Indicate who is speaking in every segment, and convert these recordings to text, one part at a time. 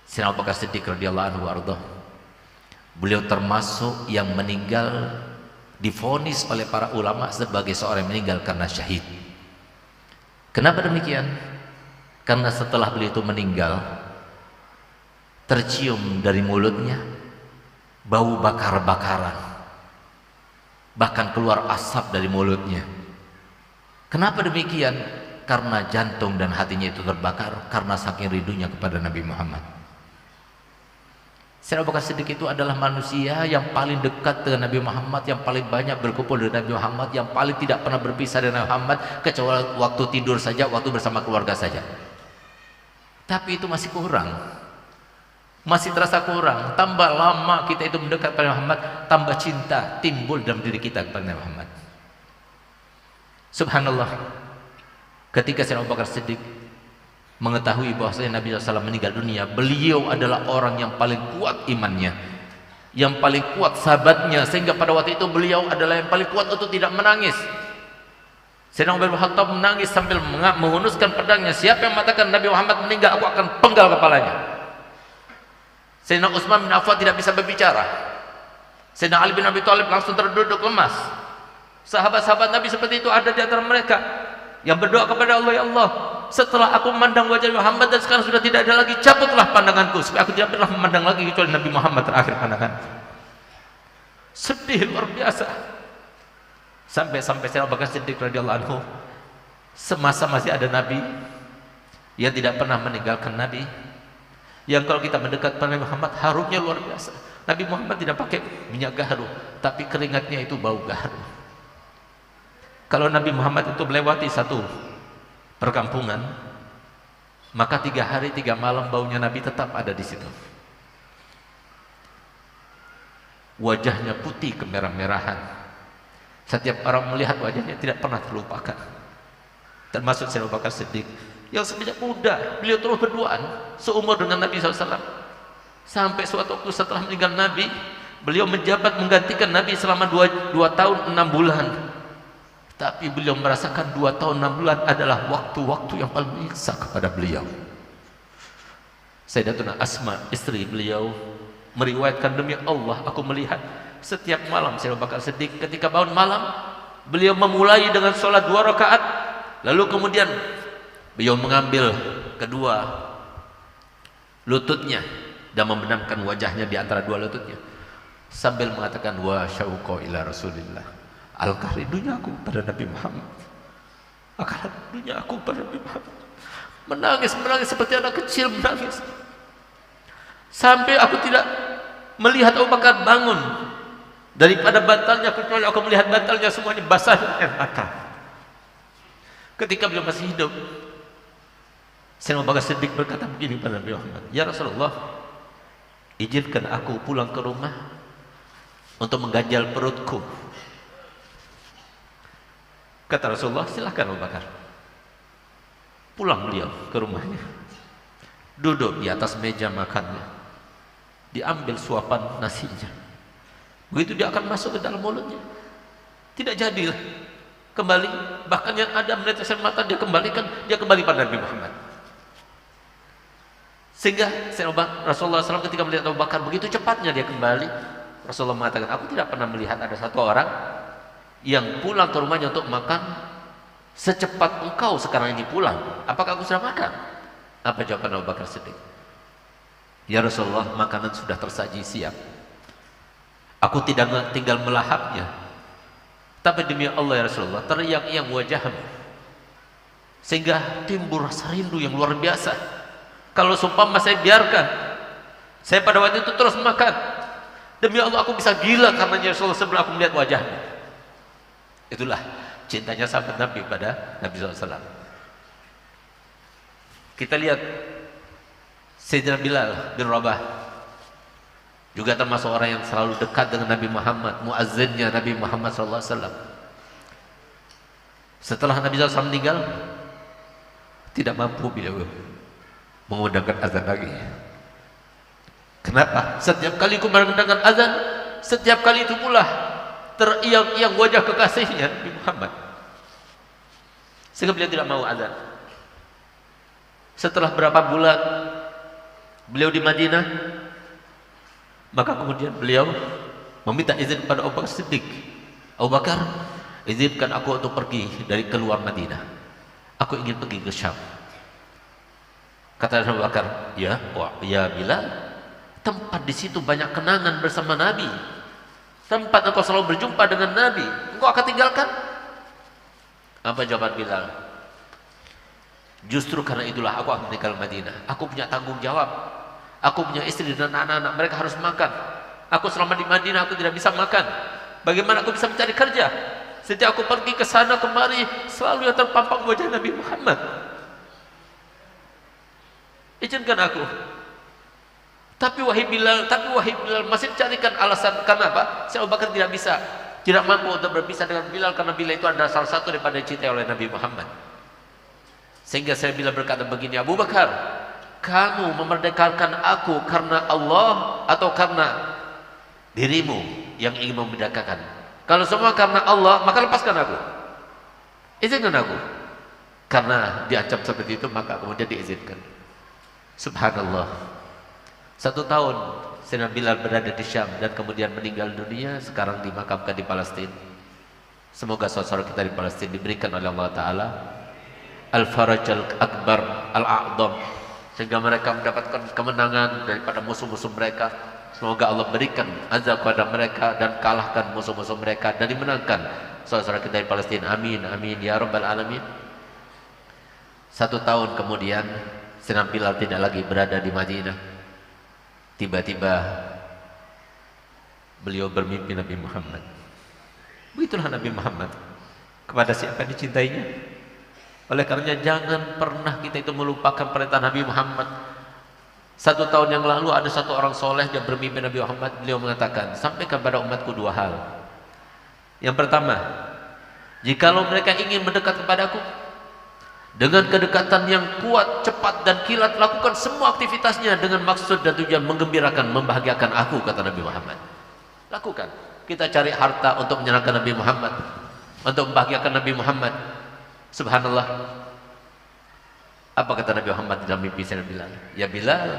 Speaker 1: Sayyidina Abu Bakar Siddiq radhiyallahu anhu warḍah, beliau termasuk yang meninggal divonis oleh para ulama sebagai seorang yang meninggal karena syahid. Kenapa demikian? Karena setelah beliau itu meninggal, tercium dari mulutnya bau bakar-bakaran, bahkan keluar asap dari mulutnya. Kenapa demikian? Karena jantung dan hatinya itu terbakar karena saking rindunya kepada Nabi Muhammad. Sayyidina Abu Bakar Siddiq itu adalah manusia yang paling dekat dengan Nabi Muhammad, yang paling banyak berkumpul dengan Nabi Muhammad, yang paling tidak pernah berpisah dengan Nabi Muhammad kecuali waktu tidur saja, waktu bersama keluarga saja. Tapi itu masih kurang, masih terasa kurang. Tambah lama kita itu mendekat pada Muhammad, tambah cinta timbul dalam diri kita kepada Nabi Muhammad. Subhanallah, ketika Sayyidina Abu Bakar Siddiq mengetahui bahwasanya Nabi SAW meninggal dunia, beliau adalah orang yang paling kuat imannya, yang paling kuat sahabatnya, sehingga pada waktu itu beliau adalah yang paling kuat untuk tidak menangis. Sayyidina Umar bin Khattab menangis sambil menghunuskan pedangnya. Siapa yang mengatakan Nabi Muhammad meninggal, aku akan penggal kepalanya. Sayyidina Utsman bin Affan tidak bisa berbicara. Sayyidina Ali bin Abi Thalib langsung terduduk lemas. Sahabat-sahabat Nabi seperti itu ada di antara mereka yang berdoa kepada Allah, ya Allah, setelah aku memandang wajah Muhammad dan sekarang sudah tidak ada lagi, cabutlah pandanganku supaya aku tidak pernah memandang lagi kecuali Nabi Muhammad terakhir pandangan. Sedih luar biasa. Sampai Sayyidina Abu Bakar Siddiq radhiyallahu anhu, semasa masih ada Nabi yang tidak pernah meninggalkan Nabi, yang kalau kita mendekat pada Nabi Muhammad harumnya luar biasa. Nabi Muhammad tidak pakai minyak gaharu, tapi keringatnya itu bau gaharu. Kalau Nabi Muhammad itu melewati satu perkampungan, maka 3 hari 3 malam baunya Nabi tetap ada di situ. Wajahnya putih kemerah-merahan. Setiap orang melihat wajahnya tidak pernah terlupakan. Termasuk Sayyidina Abu Bakar Siddiq yang sejak muda beliau terus berduaan seumur dengan Nabi SAW. Sampai suatu waktu setelah meninggal Nabi, beliau menjabat menggantikan Nabi selama 2 tahun 6 bulan. Tapi beliau merasakan 2 tahun 6 bulan adalah waktu-waktu yang paling menyiksa kepada beliau. Sayyidatuna Asma, istri beliau, meriwayatkan, demi Allah aku melihat setiap malam Sayyidina Abu Bakar Siddiq ketika bangun malam, beliau memulai dengan sholat 2 rakaat, lalu kemudian beliau mengambil kedua lututnya dan membenamkan wajahnya di antara 2 lututnya sambil mengatakan, wa syauqa ila Rasulillah, alangkah rindunya aku pada Nabi Muhammad, alangkah rindunya aku pada Nabi Muhammad. Menangis seperti anak kecil menangis, sampai aku tidak melihat Abu Bakar bangun daripada bantalnya kecuali aku melihat bantalnya semuanya basah dengan air mata. Ketika beliau masih hidup, Sayyidina Abu Bakar Siddiq berkata begini pada Nabi Muhammad, ya Rasulullah, izinkan aku pulang ke rumah untuk mengganjal perutku. Kata Rasulullah, silakan Abu Bakar. Pulang beliau ke rumahnya, duduk di atas meja makannya, diambil suapan nasinya. Begitu dia akan masuk ke dalam mulutnya, tidak jadi kembali, bahkan yang ada menetesan mata dia kembalikan, dia kembali pada Nabi Muhammad. Sehingga Rasulullah SAW ketika melihat Abu Bakar begitu cepatnya dia kembali, Rasulullah mengatakan, aku tidak pernah melihat ada satu orang yang pulang ke rumahnya untuk makan secepat engkau sekarang ini pulang. Apakah aku sudah makan? Apa jawaban Abu Bakar Siddiq? Ya Rasulullah, makanan sudah tersaji siap, aku tidak tinggal melahapnya, tapi demi Allah ya Rasulullah, teriang-iang wajahmu sehingga timbul rasa rindu yang luar biasa. Kalau seumpama saya biarkan, saya pada waktu itu terus makan, demi Allah aku bisa gila karena ya Rasulullah sebelum aku melihat wajahmu. Itulah cintanya sahabat Nabi pada Nabi SAW. Kita lihat Sayyidina Bilal bin Rabah, juga termasuk orang yang selalu dekat dengan Nabi Muhammad, muazzinnya Nabi Muhammad SAW. Setelah Nabi SAW meninggal, tidak mampu beliau mengundangkan azan lagi. Kenapa? Setiap kali kumandangkan azan, setiap kali itu pula teriang-iang wajah kekasihnya Nabi Muhammad, sehingga beliau tidak mau azan. Setelah berapa bulan Beliau di Madinah, maka kemudian beliau meminta izin pada Abu Bakar Siddiq. Abu Bakar, izinkan aku untuk pergi dari keluar Madinah. Aku ingin pergi ke Syam. Kata Abu Bakar, ya, ya Bilal, tempat di situ banyak kenangan bersama Nabi. Tempat engkau selalu berjumpa dengan Nabi, engkau akan tinggalkan? Apa jawaban Bilal? Justru karena itulah aku akan meninggal Madinah. Aku punya tanggung jawab. Aku punya istri dan anak-anak, mereka harus makan. Aku selama di Madinah aku tidak bisa makan. Bagaimana aku bisa mencari kerja? Setiap aku pergi ke sana kemari, selalu yang terpampang wajah Nabi Muhammad. Izinkan aku. Tapi wahai Bilal masih carikan alasan. Kenapa? Abu Bakar tidak mampu untuk berpisah dengan Bilal, karena Bilal itu adalah salah satu daripada dicintai oleh Nabi Muhammad. Sehingga saya Bilal berkata begini, Abu Bakar, kamu memerdekakan aku karena Allah atau karena dirimu yang ingin memerdekakan? Kalau semua karena Allah, maka lepaskan aku, izinkan aku. Karena diancam seperti itu, maka kemudian diizinkan. Subhanallah, 1 tahun Sayyidina Bilal berada di Syam dan kemudian meninggal dunia, sekarang dimakamkan di Palestina. Semoga saudara kita di Palestina diberikan oleh Allah Ta'ala Al-Faraj Al-Akbar Al-A'zam, sehingga mereka mendapatkan kemenangan daripada musuh-musuh mereka. Semoga Allah berikan azab kepada mereka dan kalahkan musuh-musuh mereka dan dimenangkan saudara kita di Palestina. Amin, amin ya rabbal alamin. 1 tahun kemudian Sayyidina Bilal tidak lagi berada di Madinah. Tiba-tiba beliau bermimpi Nabi Muhammad. Begitulah Nabi Muhammad, kepada siapa yang dicintainya. Oleh karenanya jangan pernah kita itu melupakan perintah Nabi Muhammad. 1 tahun yang lalu ada satu orang soleh yang bermimpi Nabi Muhammad. Beliau mengatakan, sampaikan pada umatku 2 hal. Yang pertama, jikalau mereka ingin mendekat kepadaku dengan kedekatan yang kuat, cepat dan kilat, lakukan semua aktivitasnya dengan maksud dan tujuan menggembirakan, membahagiakan aku, kata Nabi Muhammad. Lakukan. Kita cari harta untuk menyenangkan Nabi Muhammad, untuk membahagiakan Nabi Muhammad. Subhanallah. Apa kata Nabi Muhammad dalam mimpi Sayyidina Bilal? Ya Bilal,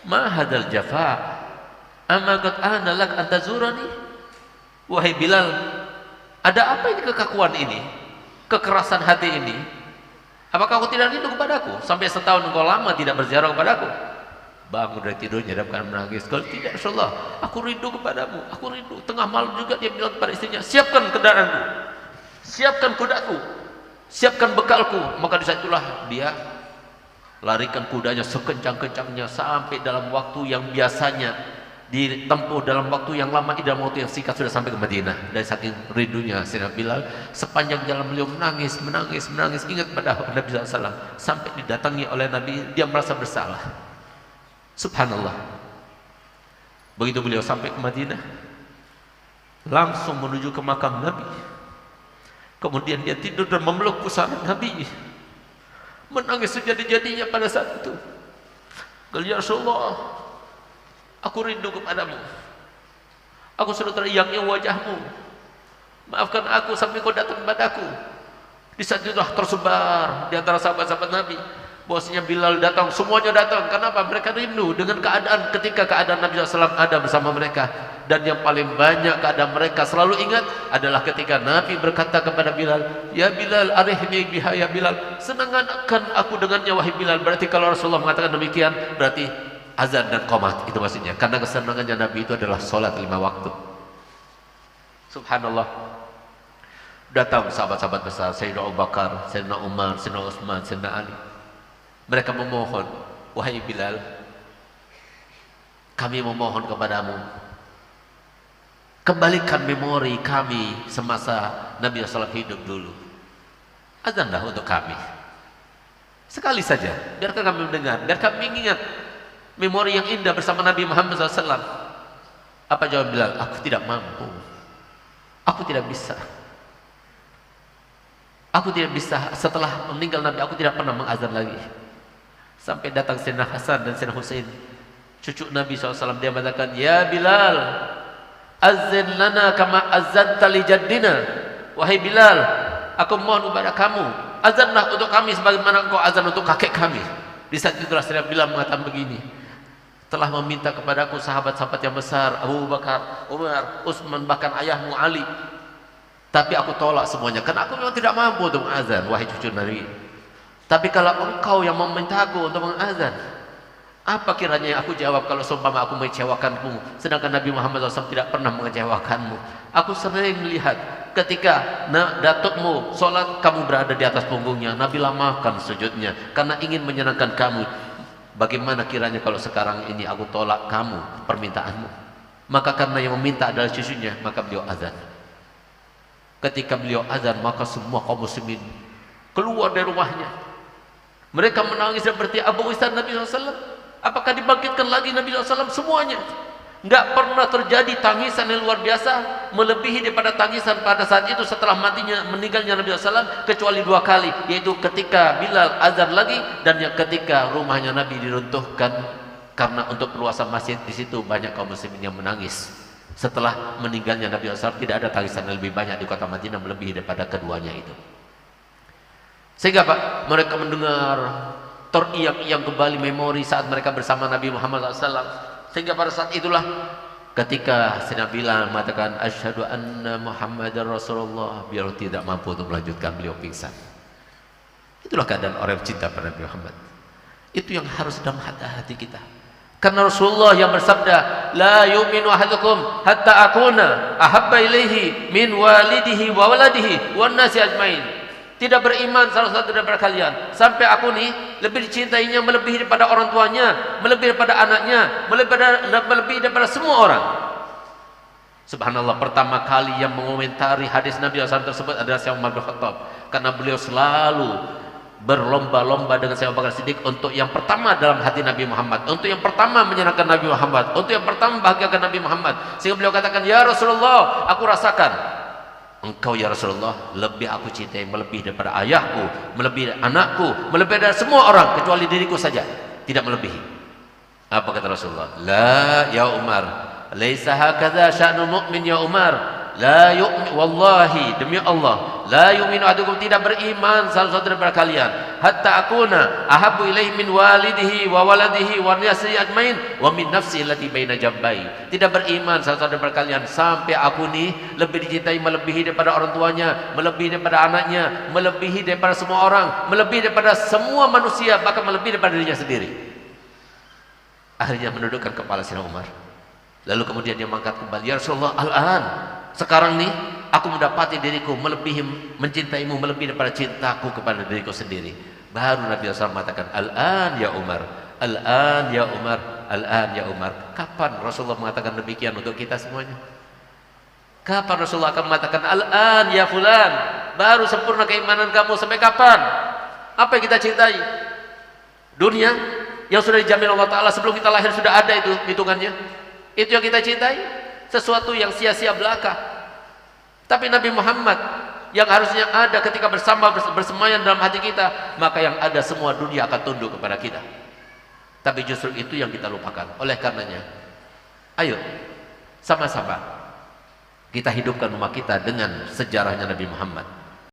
Speaker 1: ma hadzal jafa? Ama qad ana lak an tazurani? Wahai Bilal, ada apa ini kekakuan ini? Kekerasan hati ini? Apakah aku tidak rindu kepadaku? Sampai 1 tahun engkau lama tidak berziarah kepadaku. Bangun dari tidurnya dalam keadaan menangis. Kalau tidak, Rasulullah, aku rindu kepadamu. Aku rindu. Tengah malam juga dia bilang kepada istrinya, siapkan kendaraanku, siapkan kudaku, siapkan bekalku. Maka di saat itulah dia larikan kudanya sekencang-kencangnya sampai dalam waktu yang biasanya ditempuh dalam waktu yang lama, dalam waktu yang singkat sudah sampai ke Madinah. Dari saking rindunya Sayyidina Bilal, sepanjang jalan beliau menangis, ingat pada Nabi SAW, sampai didatangi oleh Nabi, dia merasa bersalah. Subhanallah. Begitu beliau sampai ke Madinah, langsung menuju ke makam Nabi. Kemudian dia tidur dan memeluk pusara Nabi, menangis sejadi-jadinya pada saat itu. Ya Rasulullah, aku rindu kepadamu. Aku sudah teriaknya wajahmu. Maafkan aku sampai kau datang kepadaku. Di saat itulah tersebar di antara sahabat-sahabat Nabi bahwasanya Bilal datang, semuanya datang. Kenapa? Mereka rindu dengan keadaan ketika keadaan Nabi SAW ada bersama mereka. Dan yang paling banyak keadaan mereka selalu ingat adalah ketika Nabi berkata kepada Bilal, ya Bilal, arihni biha ya Bilal, senangkan aku dengannya wahai Bilal. Berarti kalau Rasulullah mengatakan demikian, berarti azan dan qomat, itu maksudnya. Karena kesenangannya Nabi itu adalah sholat 5 waktu. Subhanallah. Datang sahabat-sahabat besar, Sayyidina Abu Bakar, Sayyidina Umar, Sayyidina Utsman, Sayyidina Ali. Mereka memohon, wahai Bilal, kami memohon kepadamu, kembalikan memori kami semasa Nabi SAW hidup dulu. Azanlah untuk kami sekali saja, biarkan kami mendengar, biar kami ingat memori yang indah bersama Nabi Muhammad SAW. Apa jawab Bilal? Aku tidak mampu, aku tidak bisa. Aku tidak bisa, setelah meninggal Nabi, aku tidak pernah mengazan lagi. Sampai datang Sayyidina Hasan dan Sayyidina Husain, cucu Nabi SAW, dia mengatakan, ya Bilal, azan lana kama azanta li jaddina. Wahai Bilal, aku mohon kepada kamu, azanlah untuk kami sebagaimana engkau azan untuk kakek kami. Di saat itulah Sayyidina Bilal mengatakan begini, telah meminta kepadaku sahabat-sahabat yang besar, Abu Bakar, Umar, Utsman, bahkan ayahmu Ali. Tapi aku tolak semuanya karena aku memang tidak mampu untuk mengazan, wahai cucu Nabi. Tapi kalau engkau yang memintaku untuk mengazan, apa kiranya yang aku jawab kalau seumpama aku mengecewakanmu, sedangkan Nabi Muhammad SAW tidak pernah mengecewakanmu. Aku sering melihat ketika datukmu sholat, kamu berada di atas punggungnya, Nabi lamakan sujudnya karena ingin menyenangkan kamu. Bagaimana kiranya kalau sekarang ini aku tolak kamu permintaanmu? Maka karena yang meminta adalah cucunya, maka beliau azan. Ketika beliau azan, maka semua kaum muslimin keluar dari rumahnya. Mereka menangis seperti Abu Isa Nabi SAW. Apakah dibangkitkan lagi Nabi SAW? Semuanya. Enggak pernah terjadi tangisan yang luar biasa melebihi daripada tangisan pada saat itu setelah meninggalnya Nabi SAW, kecuali 2 kali, yaitu ketika Bilal azan lagi dan yang ketika rumahnya Nabi diruntuhkan karena untuk perluasan masjid. Di situ banyak kaum muslimin yang menangis. Setelah meninggalnya Nabi SAW tidak ada tangisan yang lebih banyak di kota Madinah melebihi daripada keduanya itu. Sehingga Pak, mereka mendengar teriak-iak kembali memori saat mereka bersama Nabi Muhammad SAW. Sehingga pada saat itulah ketika Sayyidina Bilal mengatakan asyhadu anna Muhammadar Rasulullah, beliau tidak mampu untuk melanjutkan, beliau pingsan. Itulah keadaan orang yang cinta pada Nabi Muhammad. Itu yang harus dalam hati kita. Karena Rasulullah yang bersabda, la yu'minu ahadukum hatta akuna ahabba ilaihi min walidihi wa waladihi wan nasi ajmain. Tidak beriman salah satu daripada kalian sampai aku nih lebih dicintainya melebihi daripada orang tuanya, melebihi daripada anaknya, melebihi daripada semua orang. Subhanallah, pertama kali yang mengomentari hadis Nabi SAW tersebut adalah Syekh Umar bin Khattab, karena beliau selalu berlomba-lomba dengan Syekh Abu Bakar Siddiq untuk yang pertama dalam hati Nabi Muhammad, untuk yang pertama menyenangkan Nabi Muhammad, untuk yang pertama membahagiakan Nabi Muhammad. Sehingga beliau katakan, ya Rasulullah, aku rasakan engkau ya Rasulullah lebih aku cintai melebihi daripada ayahku, melebihi dari anakku, melebihi dari semua orang kecuali diriku saja, tidak melebihi. Apa kata Rasulullah? La ya Umar, laisa hakadha sya'nul mu'min ya Umar. La yu'min, wallahi demi Allah, la yu'minu ahadukum, tidak beriman salah satu daripada kalian hatta akuna ahabbu ilaihi min walidihi wa waladihi wa nasi ajmain wa min nafsi allati baina jambai. Tidak beriman salah satu daripada kalian sampai aku nih lebih dicintai melebihi daripada orang tuanya, melebihi daripada anaknya, melebihi daripada semua orang, melebihi daripada semua manusia, bahkan melebihi daripada dirinya sendiri. Akhirnya menundukkan kepala Sayyidina Umar. Lalu kemudian dia mengangkat kembali, ya Rasulullah, al-an, sekarang nih aku mendapati diriku melebihi mencintaimu melebihi daripada cintaku kepada diriku sendiri. Baru Nabi SAW mengatakan, al-an ya Umar, al-an ya Umar, al-an ya Umar. Kapan Rasulullah mengatakan demikian untuk kita semuanya? Kapan Rasulullah akan mengatakan al-an ya fulan, baru sempurna keimanan kamu? Sampai kapan? Apa yang kita cintai? Dunia yang sudah dijamin Allah Ta'ala sebelum kita lahir sudah ada itu hitungannya. Itu yang kita cintai? Sesuatu yang sia-sia belaka. Tapi Nabi Muhammad yang harusnya ada ketika bersemayam dalam hati kita, maka yang ada semua dunia akan tunduk kepada kita. Tapi justru itu yang kita lupakan. Oleh karenanya, ayo sama-sama kita hidupkan umat kita dengan sejarahnya Nabi Muhammad.